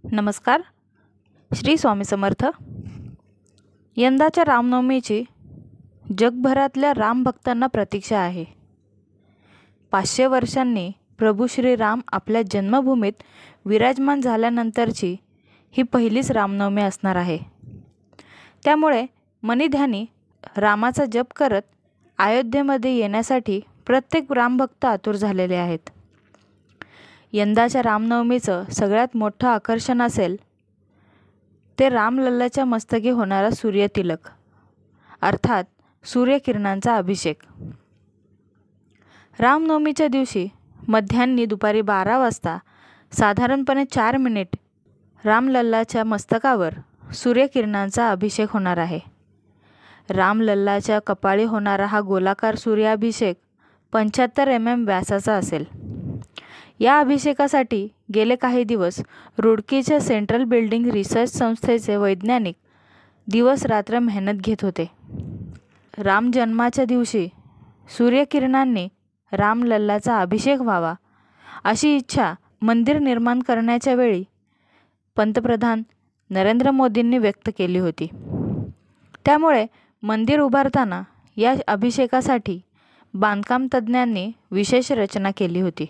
नमस्कार. श्री स्वामी समर्थ. यंदाच्या रामनवमीची जगभरातल्या रामभक्तांना प्रतीक्षा आहे. 500 वर्षांनी प्रभू श्रीराम आपल्या जन्मभूमीत विराजमान झाल्यानंतरची ही पहिलीच रामनवमी असणार आहे. त्यामुळे मनीध्यानी रामाचा जप करत अयोध्येमध्ये येण्यासाठी प्रत्येक रामभक्त आतुर झालेले आहेत. यंदाच्या रामनवमीचं सगळ्यात मोठं आकर्षण असेल ते रामलल्लाच्या मस्तकी होणारा सूर्यतिलक अर्थात सूर्यकिरणांचा अभिषेक. रामनवमीच्या दिवशी मध्यान्ही दुपारी 12 वाजता साधारणपणे 4 मिनिट रामलल्लाच्या मस्तकावर सूर्यकिरणांचा अभिषेक होणार आहे. रामलल्लाच्या कपाळी होणारा हा गोलाकार सूर्याभिषेक 75 mm व्यासाचा असेल. या अभिषेकासाठी गेले काही दिवस रुडकीच्या सेंट्रल बिल्डिंग रिसर्च संस्थेचे वैज्ञानिक दिवस रात्र मेहनत घेत होते. राम जन्माच्या दिवशी सूर्यकिरणांनी रामलल्लाचा अभिषेक व्हावा अशी इच्छा मंदिर निर्माण करण्याच्या वेळी पंतप्रधान नरेंद्र मोदींनी व्यक्त केली होती. त्यामुळे मंदिर उभारताना या अभिषेकासाठी बांधकाम तज्ज्ञांनी विशेष रचना केली होती.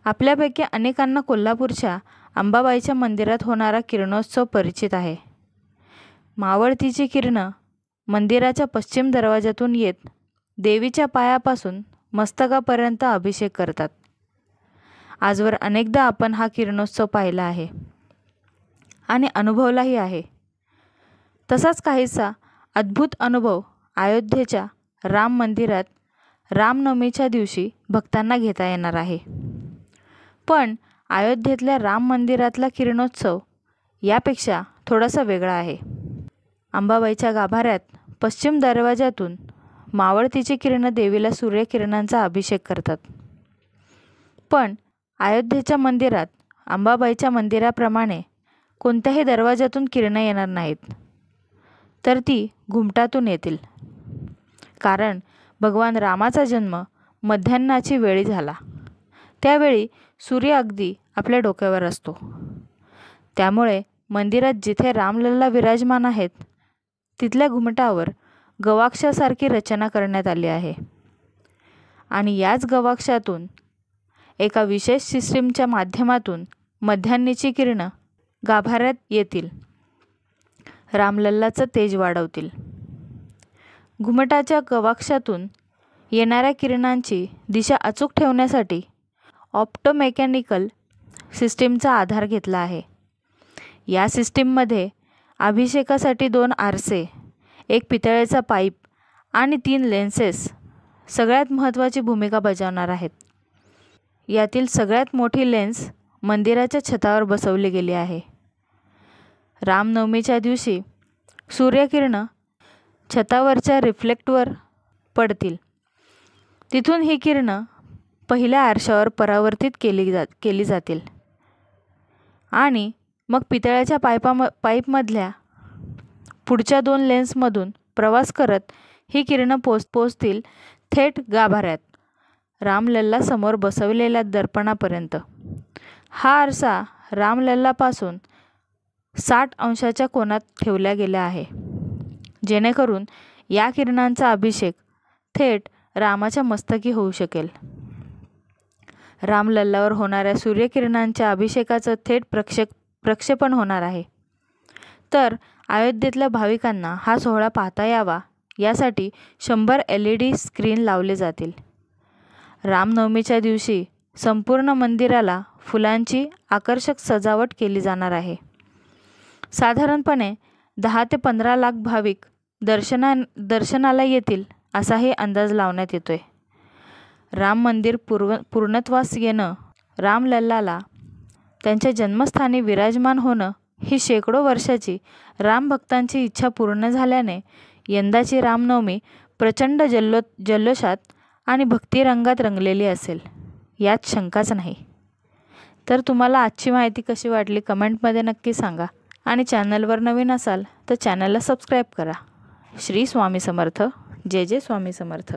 आपल्यापैकी अनेकांना कोल्हापूरच्या अंबाबाईच्या मंदिरात होणारा किरणोत्सव परिचित आहे. मावळतीची किरणं मंदिराच्या पश्चिम दरवाजातून येत देवीच्या पायापासून मस्तकापर्यंत अभिषेक करतात. आजवर अनेकदा आपण हा किरणोत्सव पाहिला आहे आणि अनुभवलाही आहे. तसाच काहीसा अद्भुत अनुभव अयोध्येच्या राम मंदिरात रामनवमीच्या दिवशी भक्तांना घेता येणार आहे. पण अयोध्येतल्या राम मंदिरातला किरणोत्सव यापेक्षा थोडासा वेगळा आहे. अंबाबाईच्या गाभाऱ्यात पश्चिम दरवाजातून मावळतीची किरणं देवीला सूर्यकिरणांचा अभिषेक करतात. पण अयोध्येच्या मंदिरात अंबाबाईच्या मंदिराप्रमाणे कोणत्याही दरवाजातून किरणं येणार नाहीत, तर ती घुमटातून येतील. कारण भगवान रामाचा जन्म मध्यान्हाची वेळी झाला. त्यावेळी सूर्य अगदी आपल्या डोक्यावर असतो. त्यामुळे मंदिरात जिथे रामलल्ला विराजमान आहेत तिथल्या घुमटावर गवाक्षासारखी रचना करण्यात आली आहे आणि याच गवाक्षातून एका विशेष सिस्टीमच्या माध्यमातून मध्यान्हीची किरणं गाभाऱ्यात येतील, रामलल्लाचं तेज वाढवतील. घुमटाच्या गवाक्षातून येणाऱ्या किरणांची दिशा अचूक ठेवण्यासाठी ऑप्टोमेकॅनिकल सिस्टीमचा आधार घेतला आहे. या सिस्टीममध्ये अभिषेकासाठी 2 आरसे, एक पितळेचा पाईप आणि 3 लेन्सेस सगळ्यात महत्त्वाची भूमिका बजावणार आहेत. यातील सगळ्यात मोठी लेन्स मंदिराच्या छतावर बसवली गेली आहे. रामनवमीच्या दिवशी सूर्यकिरणं छतावरच्या रिफ्लेक्टवर पडतील. तिथून ही किरणं पहिल्या आरशावर परावर्तित केली जातील आणि मग पितळ्याच्या पाईपमधल्या पुढच्या 2 लेन्समधून प्रवास करत ही किरणं पोचतील थेट गाभाऱ्यात रामलल्ला समोर बसवलेल्या दर्पणापर्यंत. हा आरसा रामलल्लापासून 60 अंशाच्या कोनात ठेवला गेला आहे, जेणेकरून या किरणांचा अभिषेक थेट रामाच्या मस्तकी होऊ शकेल. रामलल्लावर होणाऱ्या सूर्यकिरणांच्या अभिषेकाचं थेट प्रक्षेपण होणार आहे. तर अयोध्येतल्या भाविकांना हा सोहळा पाहता यावा यासाठी 100 LED स्क्रीन लावले जातील. रामनवमीच्या दिवशी संपूर्ण मंदिराला फुलांची आकर्षक सजावट केली जाणार आहे. साधारणपणे 10 ते 15 लाख भाविक दर्शनाला येतील असाही अंदाज लावण्यात येतोय. राम मंदिर पूर्णत्वास येणं, रामलल्लाला त्यांच्या जन्मस्थानी विराजमान होणं ही शेकडो वर्षाची रामभक्तांची इच्छा पूर्ण झाल्याने यंदाची रामनवमी प्रचंड जल्लोषात आणि भक्तिरंगात रंगलेली असेल, यात शंकाच नाही. तर तुम्हाला आजची माहिती कशी वाटली कमेंटमध्ये नक्की सांगा आणि चॅनलवर नवीन असाल तर चॅनलला सबस्क्राईब करा. श्री स्वामी समर्थ. जय जय स्वामी समर्थ.